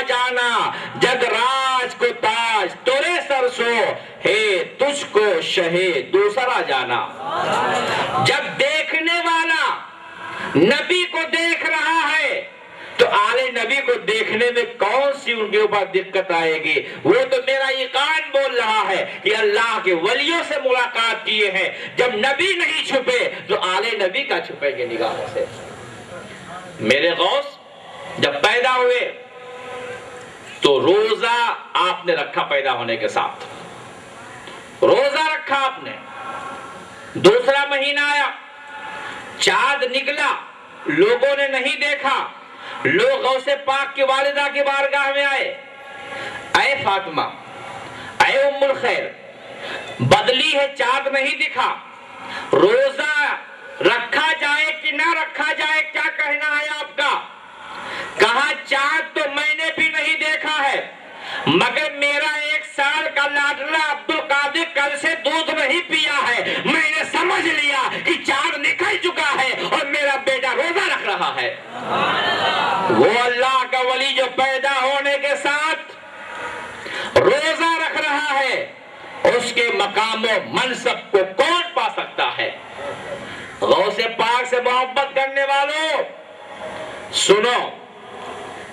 جانا جگ راج کو تاج تورے سر سو ہے تجھ کو شہے دوسرا جانا. جب دیکھنے والا نبی کو دیکھ رہا ہے تو آل نبی کو دیکھنے میں کون سی ان کے اوپر دقت آئے گی؟ وہ تو میرا یقین بول رہا ہے کہ اللہ کے ولیوں سے ملاقات کیے ہیں. جب نبی نہیں چھپے تو آل نبی کا چھپے گے نگاہوں سے. میرے غوث جب پیدا ہوئے تو روزہ آپ نے رکھا. پیدا ہونے کے ساتھ روزہ رکھا آپ نے. دوسرا مہینہ آیا, چاند نکلا, لوگوں نے نہیں دیکھا. لوگ غوث پاک کی والدہ کی بارگاہ میں آئے, اے فاطمہ, اے ام الخیر, بدلی ہے, چاند نہیں دکھا, روزہ رکھا جائے کہ نہ رکھا جائے, کیا کہنا ہے آپ کا؟ کہا چاند تو میں نے بھی نہیں دیکھا ہے, مگر میرا 1 سال کا لاڈلا عبد القادر کل سے دودھ نہیں پیا ہے, میں نے سمجھ لیا کہ چاند نکل چکا ہے اور میرا بیٹا روزہ رکھ رہا ہے. وہ اللہ کا ولی جو پیدا ہونے کے ساتھ روزہ رکھ رہا ہے, اس کے مقام و منصب کو کون پا سکتا ہے؟ غوث پاک سے محبت کرنے والوں سنو,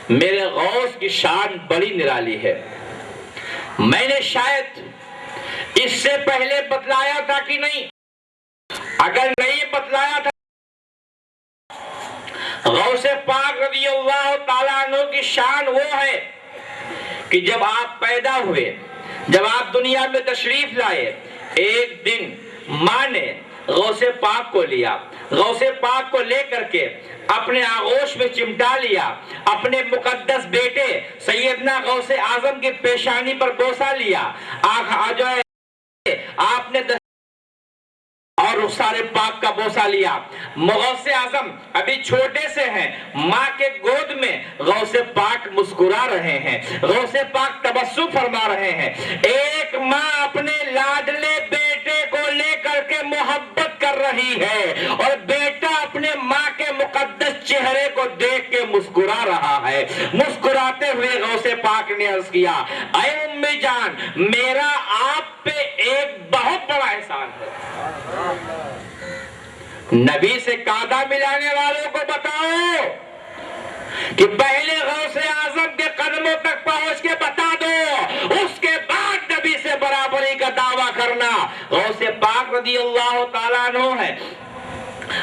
میرے غوث کی شان بڑی نرالی ہے. میں نے شاید اس سے پہلے بتلایا تھا کہ نہیں؟ اگر نہیں بتلایا تھا, غوث پاک رضی اللہ تعالیٰ عنہ کی شان وہ ہے کہ جب آپ پیدا ہوئے, جب آپ دنیا میں تشریف لائے, ایک دن ماں نے غوث پاک کو لیا, غوث پاک کو لے کر کے اپنے آغوش میں چمٹا لیا, اپنے مقدس بیٹے سیدنا غوث اعظم کی پیشانی پر بوسہ لیا, جو ہے آپ نے اور رخسار پاک کا بوسہ لیا. غوث اعظم ابھی چھوٹے سے ہیں, ماں کے گود میں غوث پاک مسکرا رہے ہیں, غوث پاک تبسم فرما رہے ہیں. ایک ماں اپنے لاڈلے بیٹے کو لے کر کے محبت کر رہی ہے اور بیٹا اپنے ماں کے مقدس چہرے کو دیکھ کے مسکرا رہا ہے. مسکراتے ہوئے غوث پاک نے عرض کیا, اے امی جان, میرا آپ پہ ایک بہت بڑا احسان ہے. نبی سے قاعدہ ملانے والوں کو بتاؤ کہ پہلے غوث اعظم کے قدموں تک پہنچ کے بتا دو, اس کے بعد نبی سے برابری کا دعویٰ کرنا. غوث پاک رضی اللہ تعالیٰ عنہ ہے,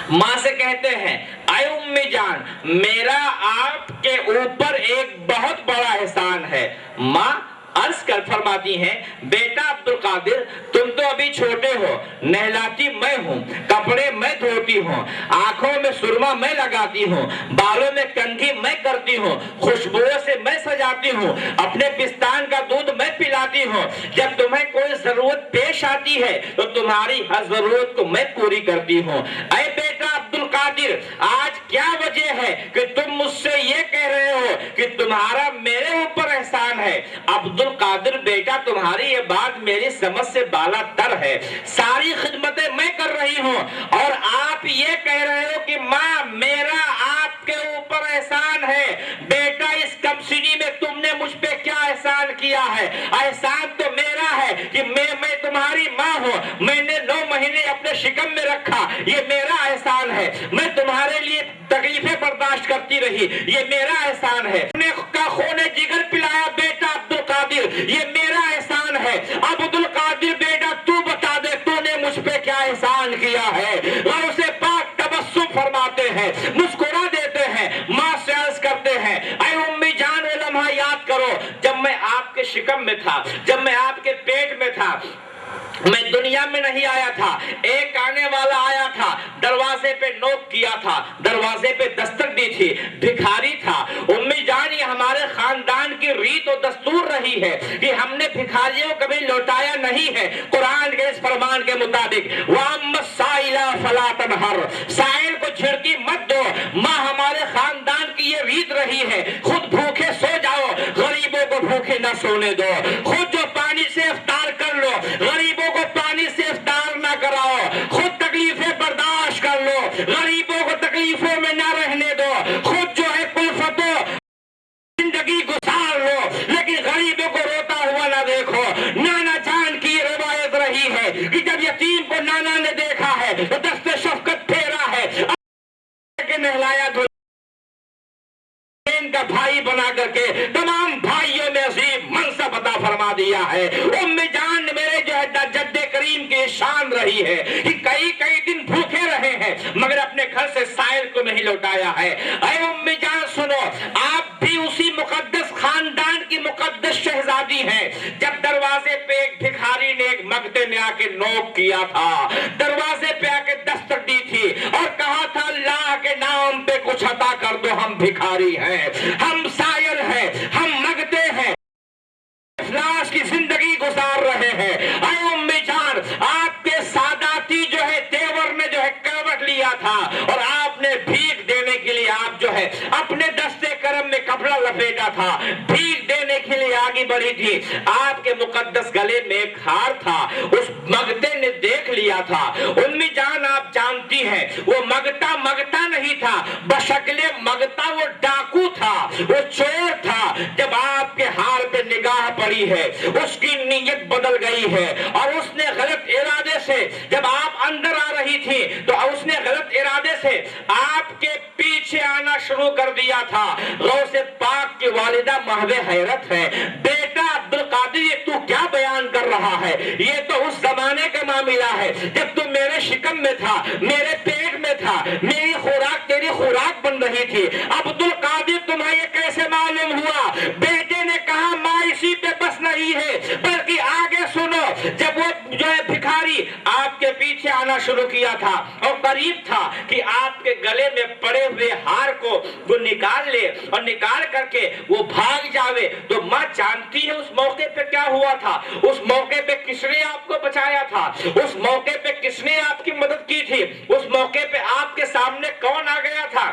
ماں سے کہتے ہیں, اے امی جان, میرا آپ کے اوپر ایک بہت بڑا احسان ہے. ماں عرض کر فرماتی ہیں, بیٹا عبد القادر, تم تو ابھی چھوٹے ہو, نہلاتی میں ہوں, کپڑے میں دھوتی ہوں, آنکھوں میں سرما میں لگاتی ہوں, بالوں میں کنگھی میں کرتی ہوں, خوشبوؤں سے میں سجاتی ہوں, اپنے پستان کا دودھ میں پلاتی ہوں. جب تمہیں کوئی ضرورت پیش آتی ہے تو تمہاری ہر ضرورت کو میں پوری کرتی ہوں. اے بیٹا عبد القادر, آج کیا وجہ ہے کہ تم مجھ سے یہ کہہ رہے ہو کہ تمہارا میرے اوپر احسان ہے؟ عبد القادر بیٹا, تمہاری یہ بات میری سمجھ سے بالا تر ہے. ساری خدمتیں میں کر رہی ہوں اور آپ یہ کہہ رہے ہو کہ ماں میرا آپ کے اوپر احسان ہے. بیٹا, اس کم سنی میں تم نے مجھ پہ کیا احسان کیا ہے؟ احسان تو میرا ہے کہ میں تمہاری ماں ہوں, میں نے 9 مہینے اپنے شکم میں رکھا, یہ میرا احسان ہے. میں تمہارے لیے تکلیفیں برداشت کرتی رہی, یہ میرا احسان ہے. کا خون جگر پلایا بیٹا عبد القادر, یہ میرا احسان ہے. عبد القادر بیٹا, تو بتا دے تو نے مجھ پہ کیا احسان کیا ہے؟ غوث پاک تبسم فرماتے ہیں, مسکرا دیتے ہیں, ماں سے عرض کرتے ہیں, اے امی جان, وہ لمحہ یاد کرو جب میں آپ کے شکم میں تھا, جب میں آپ کے پیٹ میں تھا, میں دنیا میں نہیں آیا تھا. ایک آنے والا آیا تھا, دروازے پہ نوک کیا تھا, دروازے پہ دستک دی تھی, بھکاری تھا. امی جان, یہ ہمارے خاندان کی ریت و دستور رہی ہے کہ ہم نے بھکاریوں کو کبھی لوٹایا نہیں ہے. قرآن کے اس فرمان کے مطابق, وَأَمَّا السَّائِلَ فَلَا تَنْهَرْ, سائل کو جھڑکی مت دو. ماں, ہمارے خاندان کی یہ ریت رہی ہے, خود بھوکے سو جاؤ, غریبوں کو بھوکے نہ سونے دو. خود جو پانی سے افطار کر لو, غریبوں کو پانی سے افطار نہ کراؤ. خود تکلیفیں برداشت کر لو, غریبوں کو تکلیفوں میں نہ رہنے دو. خود جو ہے کلفتوں زندگی گزار لو, نانا نے دیکھا ہے تو دست شفقت پھیرا ہے کہ نہلایا کا بھائی بنا کر کے تمام بھائیوں میں عظیم منصب عطا فرما دیا ہے. امی جان میرے جو ہے جد کریم کی شان رہی ہے کہ کئی دن بھوکے رہے ہیں مگر اپنے گھر سے سائل کو نہیں لوٹایا ہے. اے امی جان سنو, آپ بھی اسی مقدس خاندان کی مقدس شہزادی ہیں. جب دروازے پہ ایک بھکاری نے ایک مگتے میں آ کے نوک کیا تھا, دروازے پہ آ کے دستک دی تھی اور کہا تھا اللہ کے نام پہ کچھ عطا کر دو, ہم بھکاری ہیں, ہم سائل ہیں, ہم مگتے ہیں, افلاس کی زندگی گزار رہے ہیں. اے امی جان, آپ کے ساداتی جو ہے تیور نے جو ہے کروٹ لیا تھا اور آپ نے بھیک دینے کے لیے آپ جو ہے اپنے دستے کرم میں کپڑا لپیٹا تھا, بھیک دینے کے لیے آگے بڑھی تھی. آپ کے مقدس گلے میں ایک ہار تھا, اس مگتے نے دیکھ لیا تھا. امی جان آپ جانتی ہیں وہ مگتا نہیں تھا, بشکل مگتا وہ ڈاکو تھا, وہ چور تھا. جب آپ کے ہار پہ نگاہ پڑی ہے اس کی نیت بدل گئی ہے اور اس نے غلط ارادے سے جب آپ اندر آ رہی تھی تو اس نے غلط ارادے سے آپ کے پیچھے آنا شروع کر دیا تھا. غوث پاک کی والدہ محو حیرت ہے, بیٹا عبدالقادر یہ تو کیا بیان کر رہا ہے, یہ تو اس زمانے کا معاملہ ہے جب تو میرے شکم میں تھا, میرے پیٹ میں تھا, میری خوراک تیری خوراک بن رہی تھی. عبدالقادر تمہیں یہ کیسے معلوم ہوا؟ بیٹے نے کہا ماں اسی پہ بس نہیں ہے بلکہ آگے سنو. جب وہ جو ہے بھکاری آپ کے پیچھے آنا شروع کیا تھا اور قریب تھا کہ آپ کے گلے میں پڑے ہوئے ہار کو وہ نکال لے اور نکال کر کے وہ بھاگ جاوے, تو ماں جانتی ہے اس موقع پہ کیا ہوا تھا, اس موقع پہ کس نے آپ کو بچایا تھا, اس موقع پہ کس نے آپ کی مدد کی تھی, اس موقع پہ آپ کے سامنے کون آ گیا تھا؟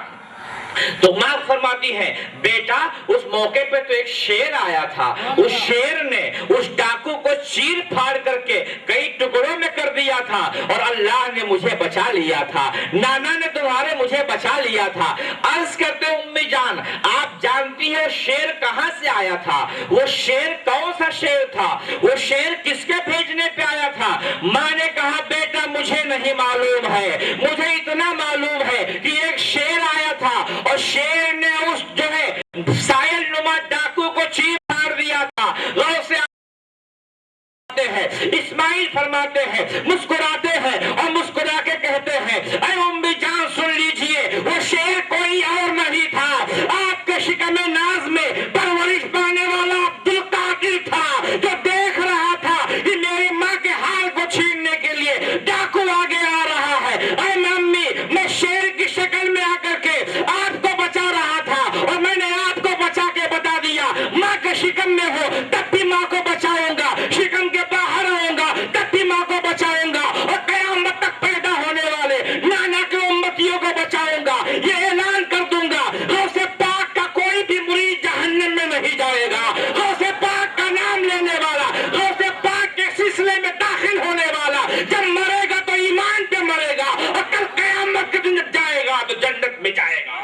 تو ماں فرماتی ہے بیٹا اس موقع پہ تو ایک شیر آیا تھا, اس شیر نے اس ڈاکو کو چیر پھاڑ کر کے کئی ٹکڑوں میں کر دیا تھا اور اللہ نے مجھے بچا لیا تھا, نانا نے تمہارے مجھے بچا لیا تھا. عرض کرتے امی جان آپ جانتی ہیں شیر کہاں سے آیا تھا, وہ شیر کون سا شیر تھا, وہ شیر کس کے بھیجنے پہ آیا تھا؟ ماں نے کہا بیٹا مجھے نہیں معلوم ہے, مجھے اتنا معلوم ہے کہ ایک شیر آیا تھا اور شیر نے اس جو ہے سائل نما ڈاکو کو چیر پھاڑ دیا تھا. غوث ہیں اسماعیل فرماتے ہیں مسکراتے ہیں اور مسکرا کے کہتے ہیں اے امی جان سن لیجئے وہ شیر کوئی اور نہیں تھا, آپ کے شکم ناز میں پرورش پانے والا عبدالقادر تھا جو دیکھ رہا تھا کہ میری ماں کے حال کو چھیننے کے لیے ڈاکو آگے آ رہا ہے. اے امی میں شیر کی شکل میں آ کر کے آپ کو بچا رہا تھا اور میں نے آپ کو بچا کے بتا دیا ماں کے شکم میں ہو تب بھی ماں کو بچاؤں گا, شکم کے باہر آؤں گا تب بھی ماں کو بچاؤں گا اور قیامت تک پیدا ہونے والے نانا کے امتیوں کو بچاؤں گا. یہ اعلان کر دوں گا غوث پاک کا کوئی بھی مرید جہنم میں نہیں جائے گا, غوث پاک کا نام لینے والا, غوث پاک کے سلسلے میں داخل ہونے والا جب مرے گا تو ایمان پہ مرے گا اور کل قیامت کے دن جب جائے گا تو جنت میں جائے گا.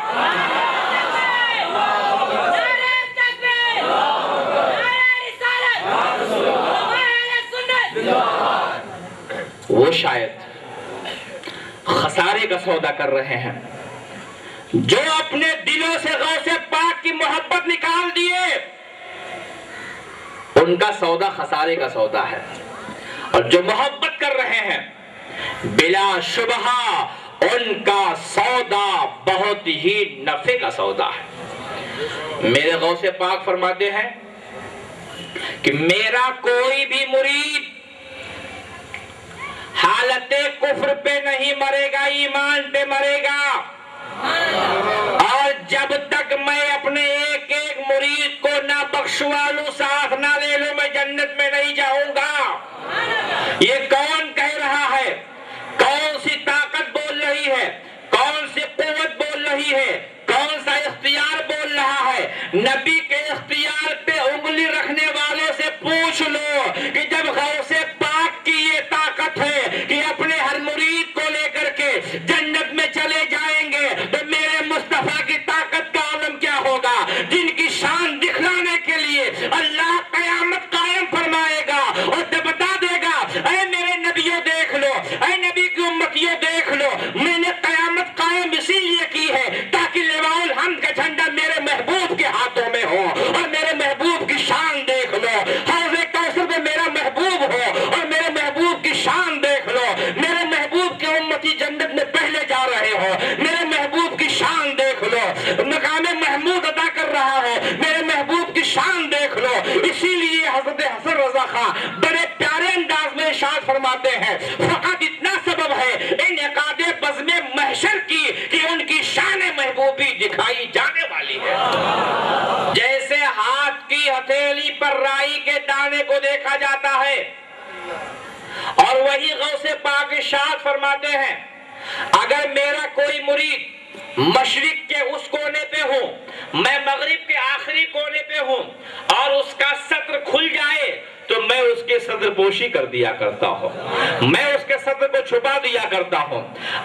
وہ شاید خسارے کا سودا کر رہے ہیں جو اپنے دلوں سے غوث پاک کی محبت نکال دیے, ان کا سودا خسارے کا سودا ہے, اور جو محبت کر رہے ہیں بلا شبہ ان کا سودا بہت ہی نفع کا سودا ہے. میرے غوث پاک فرماتے ہیں کہ میرا کوئی بھی مرید حالت کفر پہ نہیں مرے گا, ایمان پہ مرے گا, اور جب تک میں اپنے ایک ایک مرید کو نہ بخشوا لوں, ساتھ نہ لے لوں, میں جنت میں نہیں جاؤں گا. یہ کون کہہ رہا ہے, کون سی طاقت بول رہی ہے, کون سی قوت بول رہی ہے, کون سا اختیار بول رہا ہے؟ نبی کے اختیار پہ انگلی رکھنے والوں سے پوچھ لو کہ جب غوث پاک کی یہ طاقت ہے کہ اپنے ہر مرید کو لے کر کے جنت میں چلے جائیں گے تو میرے مصطفیٰ کی طاقت کا عالم کیا ہوگا, جن کی شان دکھلانے کے لیے اللہ قیامت قائم فرمائے گا اور بتا دے گا اے میرے اسی لیے حضرت حسن رضا خان بڑے پیارے انداز میں ارشاد فرماتے ہیں فقط اتنا سبب ہے انعقاد بزم محشر کی کہ ان کی شان محبوبی دکھائی جانے والی ہے۔ جیسے ہاتھ کی ہتھیلی پر رائی کے دانے کو دیکھا جاتا ہے، اور وہی غوث پاک ارشاد فرماتے ہیں اگر میرا کوئی مرید مشرق کے اس کونے پہ ہوں، میں مغرب کے آخری کونے پہ ہوں، اور اس کا صدر کھل جائے تو میں اس کے صدر پوشی کر دیا کرتا ہوں، میں اس کے صدر کو چھپا دیا کرتا ہوں۔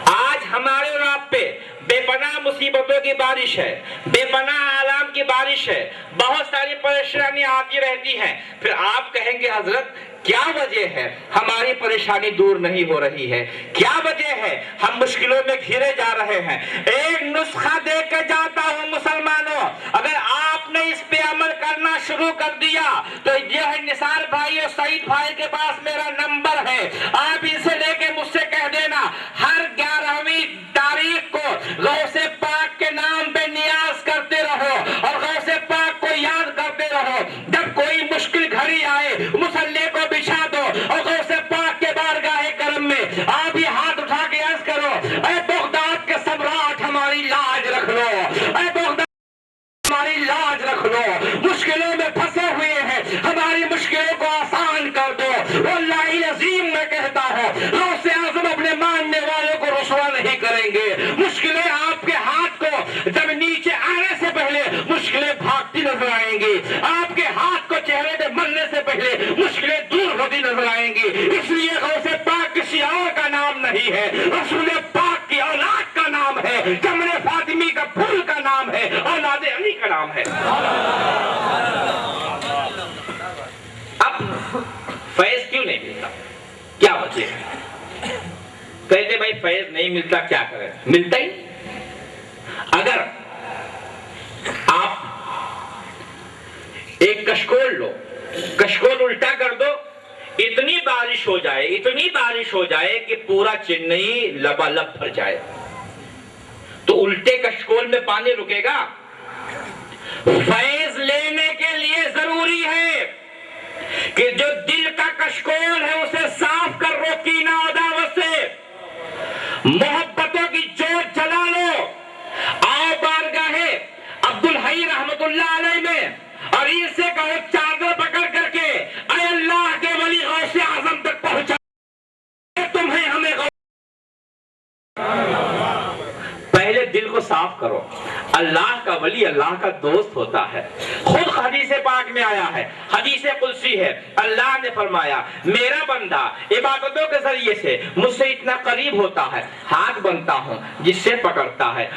آج ہمارے اور آپ پہ بے پناہ مصیبتوں کی بارش ہے، بے پناہ آلام کی بارش ہے، بہت ساری پریشانیاں آتی رہتی ہیں۔ پھر آپ کہیں گے حضرت کیا وجہ ہے ہماری پریشانی دور نہیں ہو رہی ہے، کیا وجہ ہے ہم مشکلوں میں گھرے جا رہے ہیں؟ ایک نسخہ دے کے جاتا ہوں مسلمانوں، اگر آپ نے اس پہ عمل کرنا شروع کر دیا تو یہ ہے نثار بھائی اور سعید بھائی کے پاس میرا نمبر ہے، آپ اسے لے کے مجھ سے کہہ دینا ہر 11ویں تاریخ کو غوث پاک کے نام پہ نیاز کرتے رہو اور غوث پاک کو یاد کرتے رہو۔ جب کوئی مشکل گھڑی آئے مسلح کو بچھا دو اور غوث پاک کے بارگاہ کرم میں آپ یہ ہاتھ اٹھا کے عرض کرو اے بغداد کے سمراٹ ہماری لاج رکھ لو، اے بغداد ہماری لاج رکھ لو، مشکلوں میں پھنسے ہوئے ہیں ہماری مشکلوں کو آسان کر دو۔ واللہ عظیم میں کہتا ہوں غوث اعظم اپنے ماننے والوں کو رسوا نہیں کریں گے۔ مشکلیں آپ کے ہاتھ کو جب نیچے آنے سے پہلے مشکلیں بھاگتی نظر آئیں گی، آپ کے ہاتھ کو چہرے پہ مرنے سے پہلے مشکلیں دور ہوتی نظر آئیں گی۔ اس لیے غوث پاک کسی اور کا نام نہیں ہے، رسول پاک کی اولاد کا نام ہے، جمر فاطمی کا پھول کا نام ہے، اولاد علی کا نام ہے۔ اب فیض کیوں نہیں ملتا؟ کیا وجہ ہے؟ کہتے بھائی فیض نہیں ملتا کیا کریں؟ ملتا ہی۔ اگر آپ ایک کشکول لو، کشکول الٹا کر دو، اتنی بارش ہو جائے کہ پورا چنئی لبالب بھر جائے، تو الٹے کشکول میں پانی رکے گا؟ فیض لینے کے لیے ضروری ہے کہ جو دل کا کشکول ہے اسے صاف کر رو کینہ عداوت سے، محبتوں کی جوت جلا لو، آؤ بارگاہ عبدالحی رحمت اللہ علیہ میں اور ان سے کہو چادر پکڑ کر کے اے اللہ کے ولی غوث اعظم تک پہنچا تمہیں ہمیں پہلے دل کو صاف کرو۔ اللہ کا ولی اللہ کا دوست ہوتا ہے، خود حدیث پاک میں آیا ہے، حدیث قدسی ہے، اللہ نے فرمایا میرا بندہ عبادتوں کے ذریعے سے مجھ سے اتنا قریب ہوتا ہے، ہاتھ بنتا ہوں جس سے پکڑتا ہے،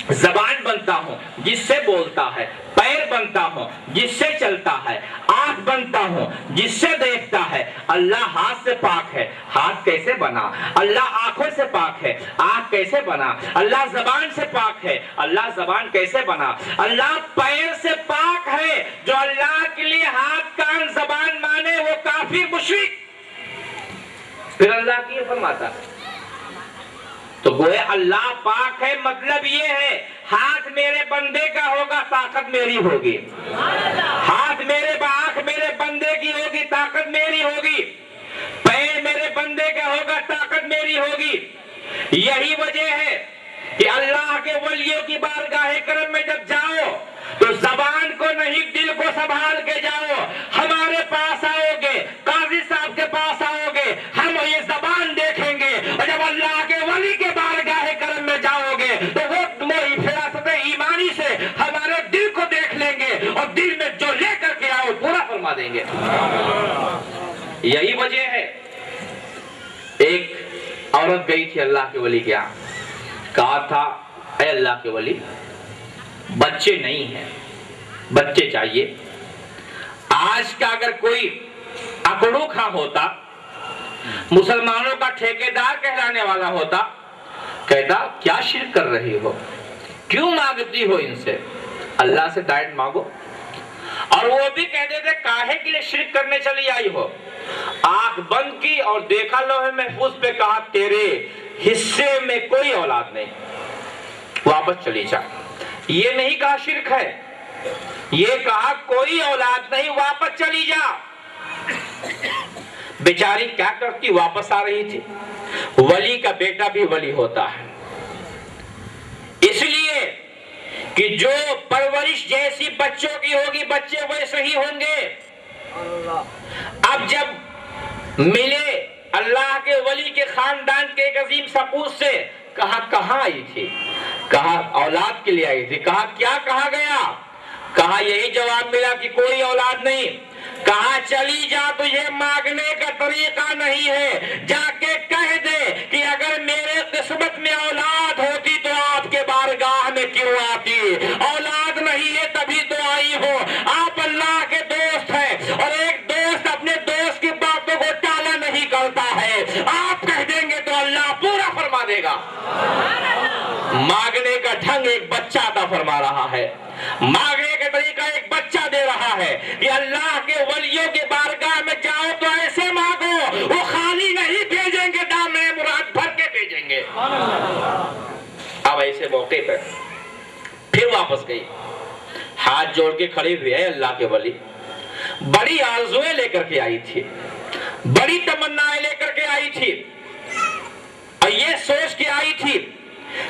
زبان بنتا ہوں جس سے بولتا ہے، پیر بنتا ہوں جس سے چلتا ہے، آنکھ بنتا ہوں جس سے دیکھتا ہے۔ اللہ ہاتھ سے پاک ہے، ہاتھ کیسے بنا؟ اللہ آنکھوں سے پاک ہے، آنکھ کیسے بنا؟ اللہ زبان سے پاک ہے، اللہ زبان کیسے بنا؟ اللہ پیر سے پاک ہے، جو اللہ کے لیے ہاتھ کان زبان مانے وہ کافر مشرک۔ پھر اللہ کی یہ فرماتا ہے تو گویا اللہ پاک ہے، مطلب یہ ہے ہاتھ میرے بندے کا ہوگا طاقت میری ہوگی، ہاتھ میرے آنکھ میرے بندے کی ہوگی طاقت میری ہوگی، پیر میرے بندے کا ہوگا طاقت میری ہوگی۔ یہی وجہ ہے کہ اللہ کے ولیوں کی بارگاہ کرم میں جب جاؤ تو زبان کو نہیں دل کو سنبھال کے جاؤ۔ ہمارے پاس آؤ گے، قاضی صاحب کے پاس آؤ گے، ہم یہ زبان دیکھیں گے، اور جب اللہ کے ولی کے بارگاہ کرم میں جاؤ گے تو وہ تمہاری فراست ایمانی سے ہمارے دل کو دیکھ لیں گے اور دل میں جو لے کر کے آؤ پورا فرما دیں گے۔ یہی وجہ ہے ایک عورت گئی تھی اللہ کے ولی کے یہاں، کہا تھا اے اللہ کے ولی بچے نہیں ہیں، بچے چاہیے۔ آج کا اگر کوئی اکڑو کھا ہوتا، مسلمانوں کا ٹھیکیدار کہلانے والا ہوتا، کہتا کیا شرک کر رہی ہو، کیوں مانگتی ہو ان سے، اللہ سے ڈائریکٹ مانگو۔ اور وہ بھی کہتے تھے کاہے کے لیے شرک کرنے چلی آئی ہو؟ آنکھ بند کی اور دیکھا لوح محفوظ پہ، کہا تیرے حصے میں کوئی اولاد نہیں، واپس چلی جا۔ یہ نہیں کہا شرک ہے، یہ کہا کوئی اولاد نہیں، واپس چلی جا۔ بیچاری کیا کرتی، واپس آ رہی تھی۔ ولی کا بیٹا بھی ولی ہوتا ہے، اس لیے کہ جو پرورش جیسی بچوں کی ہوگی بچے ویسے ہی ہوں گے۔ اب جب ملے اللہ کے ولی کے خاندان کے ایک عظیم سپوت سے، کہا کہاں آئی تھی؟ کہا اولاد کے لیے آئی تھی۔ کہا کیا کہا گیا؟ کہا یہی جواب ملا کہ کوئی اولاد نہیں۔ کہا چلی جا، تجھے مانگنے کا طریقہ نہیں ہے، جا کے کہہ دے کہ اگر میرے قسمت میں اولاد ہوتی تو آپ کے بارگاہ میں کیوں آتی؟ اولاد نہیں ہے تبھی تو آئی ہو۔ آپ اللہ کے دوست ہیں، اور ایک دوست اپنے دوست کی باتوں کو ٹالا نہیں کرتا ہے۔ آپ کہہ دیں گے تو اللہ پورا فرما دے گا۔ مانگنے کا ڈھنگ ایک بچہ عطا فرما رہا ہے، مانگنے کا طریقہ ایک بچہ دے رہا ہے کہ اللہ کے ولیوں کے بارگاہ میں جاؤ تو ایسے مانگو، وہ خالی نہیں بھیجیں گے، دامن مراد بھر کے بھیجیں گے۔ اب ایسے موقع پر پھر واپس گئی، ہاتھ جوڑ کے کھڑے ہوئے ہیں اللہ کے ولی، بڑی آرزویں لے کر کے آئی تھی، بڑی تمنائیں لے کر کے آئی تھی، اور یہ سوچ کے آئی تھی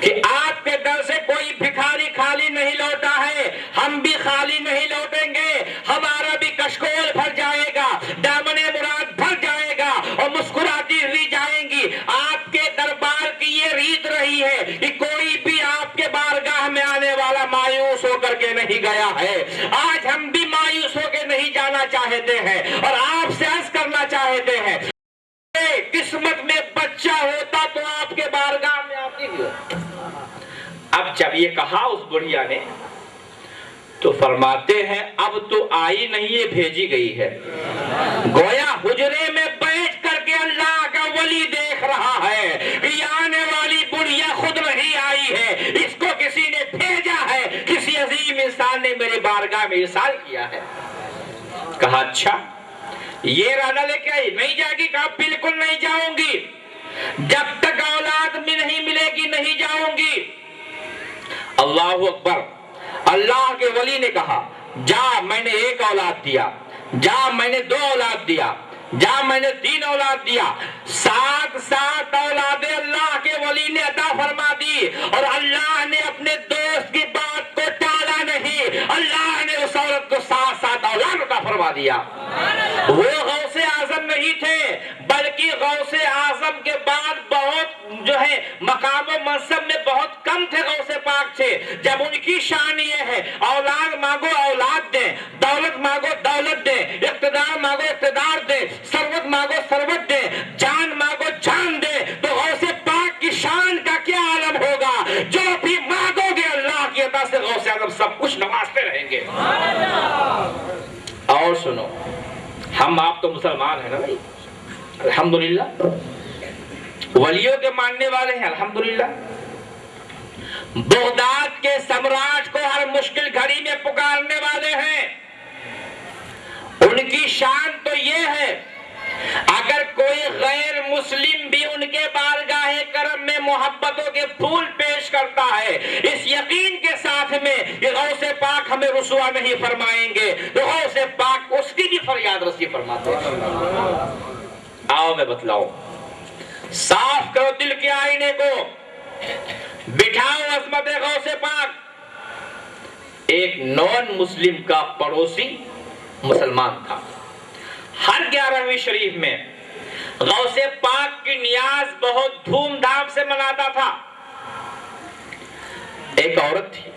کہ آپ کے در سے کوئی بھکاری خالی نہیں لوٹا ہے، ہم بھی خالی نہیں لوٹیں گے، ہمارا بھی کشکول بھر جائے گا، دامن مراد بھر جائے گا، اور مسکراتی ہوئی جائیں گی۔ آپ کے دربار کی یہ ریت رہی ہے کہ کوئی بھی آپ کے بارگاہ میں آنے والا مایوس ہو کر کے نہیں گیا ہے۔ آج ہم بھی مایوس ہو کے نہیں جانا چاہتے ہیں، اور آپ سے عرض کرنا چاہتے ہیں قسمت میں بچہ ہوتا تو آپ کے بارگاہ میں آتی ہو۔ اب جب یہ کہا اس بڑھیا نے تو فرماتے ہیں اب تو آئی نہیں، یہ بھیجی گئی ہے۔ گویا حجرے میں بیٹھ کر کے اللہ کا ولی دیکھ رہا ہے کہ آنے والی بڑھیا خود نہیں آئی ہے، اس کو کسی نے بھیجا ہے، کسی عظیم انسان نے میرے بارگاہ میں ارسال کیا ہے۔ کہا اچھا یہ رانا لے کے آئی، نہیں جائے گی؟ کہا بالکل نہیں جاؤں گی، جب تک اولاد میں نہیں ملے گی نہیں جاؤں گی۔ اللہ اکبر۔ اللہ کے ولی نے کہا جا میں نے 1 اولاد دیا، جا میں نے 2 اولاد دیا، جا میں نے 3 اولاد دیا، 7 اولادیں اللہ کے ولی نے عطا فرما دی، اور اللہ نے اپنے دوست کی بات کو ٹالا نہیں، اللہ نے اس عورت کو 7 اولاد عطا فرما دیا۔ وہ غوث اعظم نہیں تھے، بلکہ غوث اعظم کے بعد بہت جو ہے مقام و منصب میں بہت کم تھے غوث پاک تھے۔ جب ان کی شان یہ ہے اولاد مانگو اولاد دیں، دولت مانگو دولت دیں، اقتدار مانگو اقتدار دیں، ثروت مانگو ثروت دیں، جان مانگو جان دیں، تو غوث پاک کی شان کا کیا عالم ہوگا؟ جو بھی مانگو گے اللہ کی عطا سے غوث اعظم سب کچھ نوازتے رہیں گے۔ اور سنو، ہم آپ تو مسلمان ہیں نا بھائی، الحمدللہ ولیوں کے ماننے والے ہیں الحمدللہ۔ بغداد کے سمراٹ کو ہر مشکل گھڑی میں پکارنے والے ہیں۔ ان کی شان تو یہ ہے اگر کوئی غیر مسلم بھی ان کے بارگاہ کرم میں محبتوں کے پھول پیش کرتا ہے، اس یقین کے ساتھ میں کہ غوث پاک ہمیں رسوا نہیں فرمائیں گے، تو غوث پاک اس کی بھی فریاد رسی فرماتے ہیں۔ آؤ میں بتلاؤں، صاف کرو دل کے آئینے کو، بٹھاؤ عظمت غوث پاک۔ ایک نون مسلم کا پڑوسی مسلمان تھا، ہر 11ویں شریف میں غوث پاک کی نیاز بہت دھوم دھام سے مناتا تھا۔ ایک عورت تھی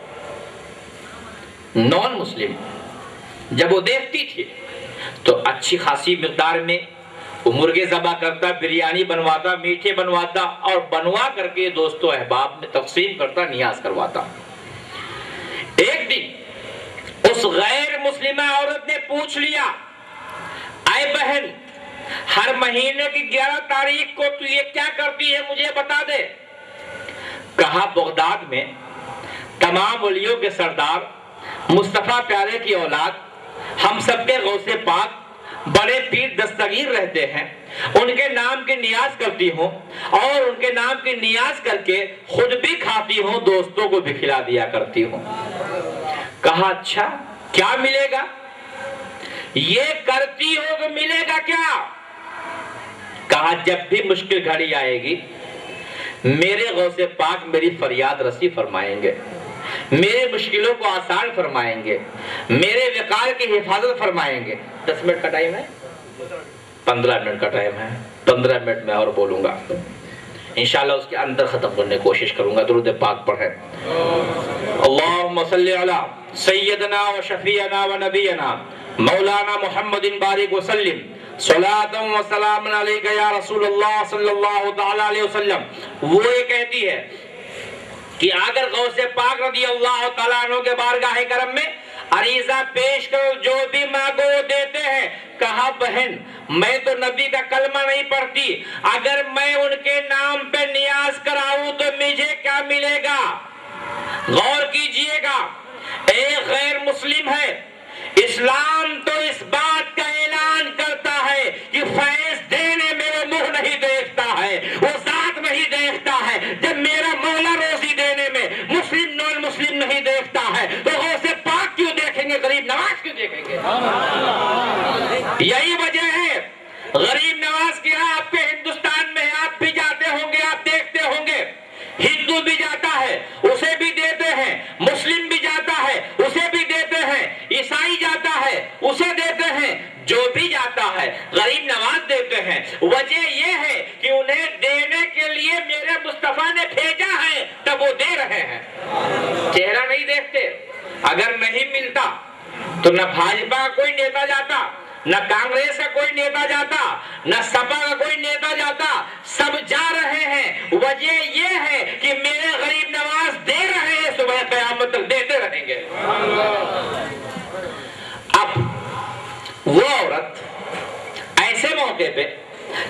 نون مسلم، جب وہ دیکھتی تھی تو اچھی خاصی مقدار میں وہ مرغے ذبح کرتا، بریانی بنواتا، میٹھے بنواتا، اور بنوا کر کے دوستوں احباب میں تقسیم کرتا، نیاز کرواتا۔ ایک دن اس غیر مسلمہ عورت نے پوچھ لیا، اے بہن ہر مہینے کی 11 تاریخ کو تو یہ کیا کرتی ہے مجھے بتا دے۔ کہا بغداد میں تمام ولیوں کے سردار مصطفیٰ پیارے کی اولاد ہم سب کے غوث پاک بڑے پیر دستگیر رہتے ہیں، ان کے نام کی نیاز کرتی ہوں، اور ان کے نام کی نیاز کر کے خود بھی کھاتی ہوں، دوستوں کو بھی کھلا دیا کرتی ہوں۔ کہا اچھا کیا ملے گا؟ یہ کرتی ہو تو ملے گا کیا؟ کہا جب بھی مشکل گھڑی آئے گی میرے غوث پاک میری فریاد رسی فرمائیں گے، میرے مشکلوں کو آسان فرمائیں گے، میرے وقار کی حفاظت فرمائیں گے۔ 10 منٹ کا ٹائم ہے، 15 منٹ کا ٹائم ہے، 15 منٹ میں اور بولوں گا انشاءاللہ، اس کے اندر ختم کرنے کی کوشش کروں گا۔ درود پاک پڑھیں۔ اللہم صلی علی سیدنا و شفیعنا و نبینا مولانا محمد بارک وسلم صلاۃ و سلام علیکہ یا رسول اللہ صلی اللہ تعالی علیہ وسلم۔ وہ یہ کہتی ہے کہ اگر غوث پاک رضی اللہ تعالیٰ عنہ کے بارگاہ کرم میں عریضہ پیش کرو جو بھی مانگو وہ دیتے ہیں۔ کہا بہن میں تو نبی کا کلمہ نہیں پڑھتی، اگر میں ان کے نام پہ نیاز کراؤں تو مجھے کیا ملے گا؟ غور کیجئے گا، ایک غیر مسلم ہے، اسلام تو اس بات کا اعلان کرتا ہے کہ فیض دینے میں وہ منہ نہیں دیکھتا ہے، وہ ذات نہیں دیکھتا ہے۔ جب میرا مولا روزی دینے میں مسلم نان مسلم نہیں دیکھتا ہے تو غوث پاک کیوں دیکھیں گے، غریب نواز کیوں دیکھیں گے؟ یہی وجہ ہے غریب نواز کیا آپ کے ہندوستان میں آپ بھی جاتے ہوں گے، آپ دیکھتے ہوں گے، ہندو بھی جاتا ہے اسے بھی دیتے ہیں، مسلم بھی جاتا ہے اسے بھی دیتے ہیں، عیسائی جاتا ہے اسے دیتے ہیں، جو بھی جاتا ہے غریب نواز دیتے ہیں۔ وجہ یہ ہے کہ انہیں دینے کے لیے میرے مصطفیٰ نے بھیجا ہے تب وہ دے رہے ہیں، چہرہ نہیں دیکھتے۔ اگر نہیں ملتا تو نہ بھاجپا کا کوئی نیتا جاتا، نہ کانگریس کا کوئی نیتا جاتا، نہ سپا کا کوئی نیتا جاتا، سب جا رہے ہیں۔ وجہ یہ ہے کہ میرے غریب نواز دے رہے ہیں، صبح قیامت تک دیتے رہیں گے۔ اب وہ عورت ایسے موقع پہ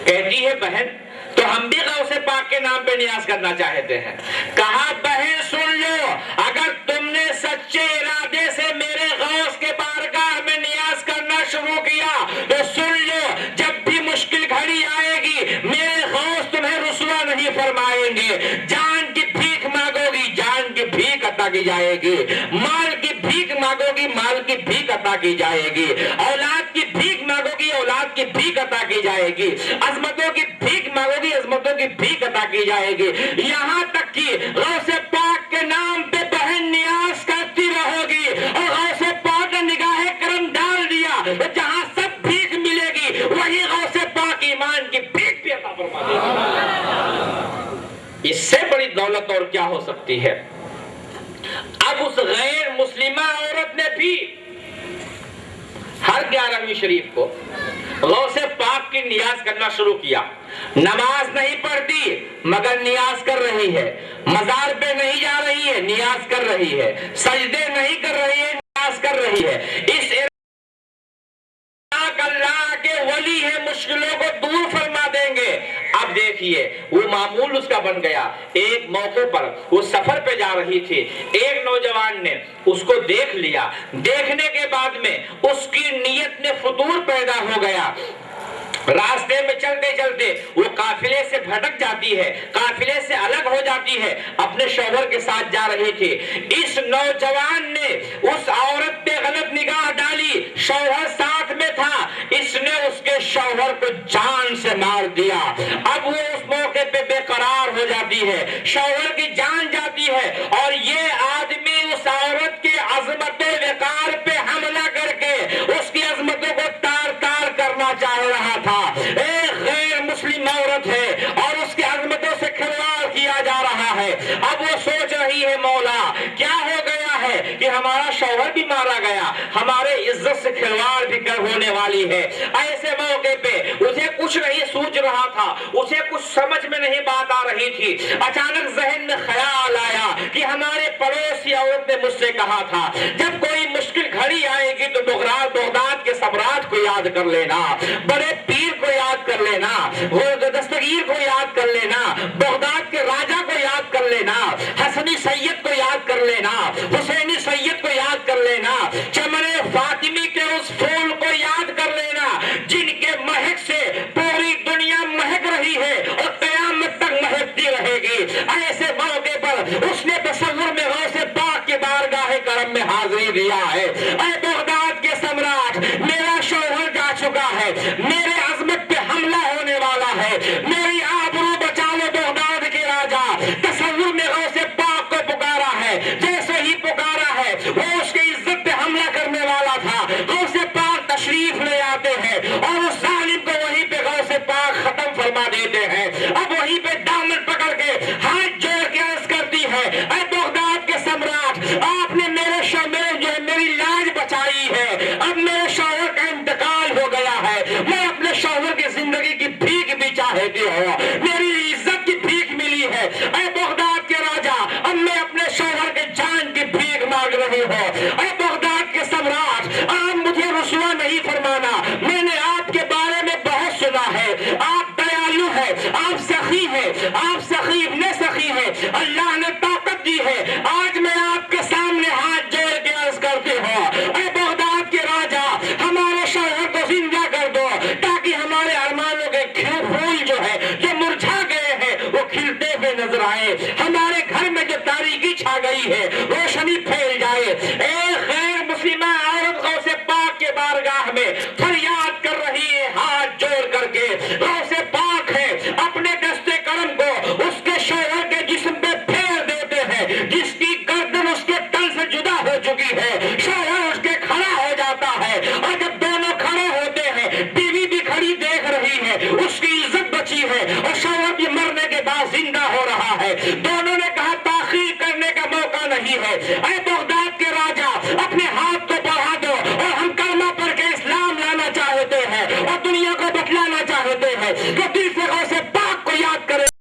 کہتی ہے بہن تو ہم بھی غوث پاک کے نام پہ نیاز کرنا چاہتے ہیں۔ کہا بہن سن لو، اگر تم نے سچے ارادے سے میرے غوث کے بارگاہ میں نیاز کرنا شروع کیا تو سن لو، جب بھی مشکل گھڑی آئے گی میرے غوث تمہیں رسوا نہیں فرمائیں گے۔ جان کی بھیک مانگو گی جان کی بھیک عطا کی جائے گی، مال کی بھیک مانگو گی مال کی بھیک عطا کی جائے گی، اولاد کی بھیک مانگو گی اولاد کی بھیک عطا کی جائے گی، عظمتوں کی بھیک مانگو گی عظمتوں کی بھیک عطا کی جائے گی۔ یہاں تک کہ غوث پاک کے نام پہ بہن نیاز کرتی رہو گی اور غوث پاک نے نگاہ کرم ڈال دیا تو جہاں سب بھیک ملے گی وہی غوث پاک ایمان کی بھیک بھی عطا فرما دے گا۔ اس سے بڑی دولت اور کیا ہو سکتی ہے؟ اب اس غیر مسلمہ عورت نے بھی ہر 11ویں شریف کو غوث پاک کی نیاز کرنا شروع کیا۔ نماز نہیں پڑھتی مگر نیاز کر رہی ہے، مزار پہ نہیں جا رہی ہے نیاز کر رہی ہے، سجدے نہیں کر رہی ہے نیاز کر رہی ہے۔ اس اللہ کے ولی ہے، مشکلوں کو دور فرما دیں گے۔ اب دیکھیے وہ معمول اس کا بن گیا۔ ایک موقع پر وہ سفر پہ جا رہی تھی، ایک نوجوان نے اس کو دیکھ لیا، دیکھنے کے بعد میں اس کی نیت میں فطور پیدا ہو گیا۔ راستے میں چلتے چلتے وہ قافلے سے بھٹک جاتی ہے، قافلے سے الگ ہو جاتی ہے، اپنے شوہر کے ساتھ جا رہی تھی۔ اس نوجوان نے اس عورت پہ غلط نگاہ ڈالی، شوہر ساتھ میں تھا، اس نے اس کے شوہر کو جان سے مار دیا۔ اب وہ اس موقع پہ بے قرار ہو جاتی ہے، شوہر کی جان جاتی ہے اور یہ آدمی اس عورت کے عظمت و وقار پہ حملہ کر کے اس کی عظمتوں کو تار تار کرنا چاہ رہا تھا۔ ایک غیر مسلم عورت ہے اور اس کی عظمتوں سے کھلواڑ کیا جا رہا ہے۔ اب وہ سوچ رہی ہے مولا کیا ہو گیا ہے کہ ہمارا شوہر بھی مارا گیا، ہمارے عزت سے کھلواڑ بھی ہونے والی ہے۔ ایسے موقع پہ اسے کچھ نہیں سوچ رہا تھا، اسے کچھ سمجھ میں نہیں بات آ رہی تھی۔ اچانک ذہن میں خیال آیا کہ ہمارے پڑوسی عورت نے مجھ سے کہا تھا جب کوئی مشکل گھڑی آئے گی تو بغداد کے سمراٹ کو یاد کر لینا، بڑے پیر کو یاد کر لینا، دستگیر کو یاد کر لینا، بغداد کے راجہ کو یاد کر لینا، حسنی سید کو یاد کر لینا، حسینی سید کو یاد کر لینا، چمن فاطمی کے اس پھول کو یاد کر لینا جن کے مہک سے پوری دنیا مہک رہی ہے اور قیامت تک مہکتی رہے گی۔ ایسے موقع پر اس نے تصور میں غوث پاک کے بارگاہ کرم میں حاضری دیا ہے۔ اے میرا شوہر جا چکا ہے، میرے عظمت پہ حملہ ہونے والا ہے، میری آبرو بچا لو بغداد کے راجا۔ تصور میں غوث پاک کو پکارا ہے، جیسے ہی پکارا ہے وہ اس کی عزت پہ حملہ کرنے والا تھا، غوث پاک تشریف لے آتے ہیں اور اس ظالم کو وہیں پہ غوث پاک ختم فرما دیتے ہیں۔ اب وہیں پہ دامن پکڑ کے ہاتھ جوڑ کے عرض کرتی ہے، اے بغداد کے سمراٹ، آپ نے میرے شوہر جو ہے میری لاج بچائی ہے، اب میرے شوہر کا انتقال ہو گیا ہے، میں اپنے شوہر کی زندگی کی بھیک بھی چاہتی ہوں، میری عزت کی بھیک ملی ہے، اے بغداد کے راجا اب میں اپنے شوہر کے جان کی بھیک مانگ رہی ہوں، اے بغداد کے سمراٹ آپ مجھے رسوا نہیں فرمانا، میں نے آپ کے بارے میں بہت سنا ہے، آپ دیالو ہے، آپ سخی ہے، آپ سخی ابن سخی ہے، اللہ نے طاقت دی ہے، آج میں آپ کے سامنے ہاتھ جوڑ کے عرض کرتی ہوں، اے بغداد کے راجا ہمارے شوہر کو زندہ کر دو تاکہ ہمارے ارمانوں کے پھول جو ہے جو مرجھا گئے ہیں وہ کھلتے ہوئے نظر آئے، ہمارے گھر میں جو تاریکی چھا گئی ہے روشنی پھیل جائے۔ ایک غیر مسلمہ عورت غوث پاک کے بارگاہ میں فریاد کر رہی ہے ہاتھ جوڑ کر کے، غوث پاک ہے اپنے دستے کرم کو اس کے شوہر کے جسم پہ پھیر دیتے ہیں، جس کی گردن اس کے تن سے جدا ہو چکی ہے، شوہر اس کے کھڑا ہو جاتا ہے، اور جب دونوں کھڑے ہوتے ہیں بیوی بھی کھڑی دیکھ رہی ہے، اس کی عزت بچی ہے اور شوہر بھی مرنے کے بعد زندہ ہو رہا ہے، دونوں نے کہا تاخیر کرنے کا موقع نہیں ہے، اے بغداد کے راجا اپنے ہاتھ کو بڑھا دو اور ہم کلمہ پڑھ کے اسلام لانا چاہتے ہیں اور دنیا کو بتلانا چاہتے ہیں کہ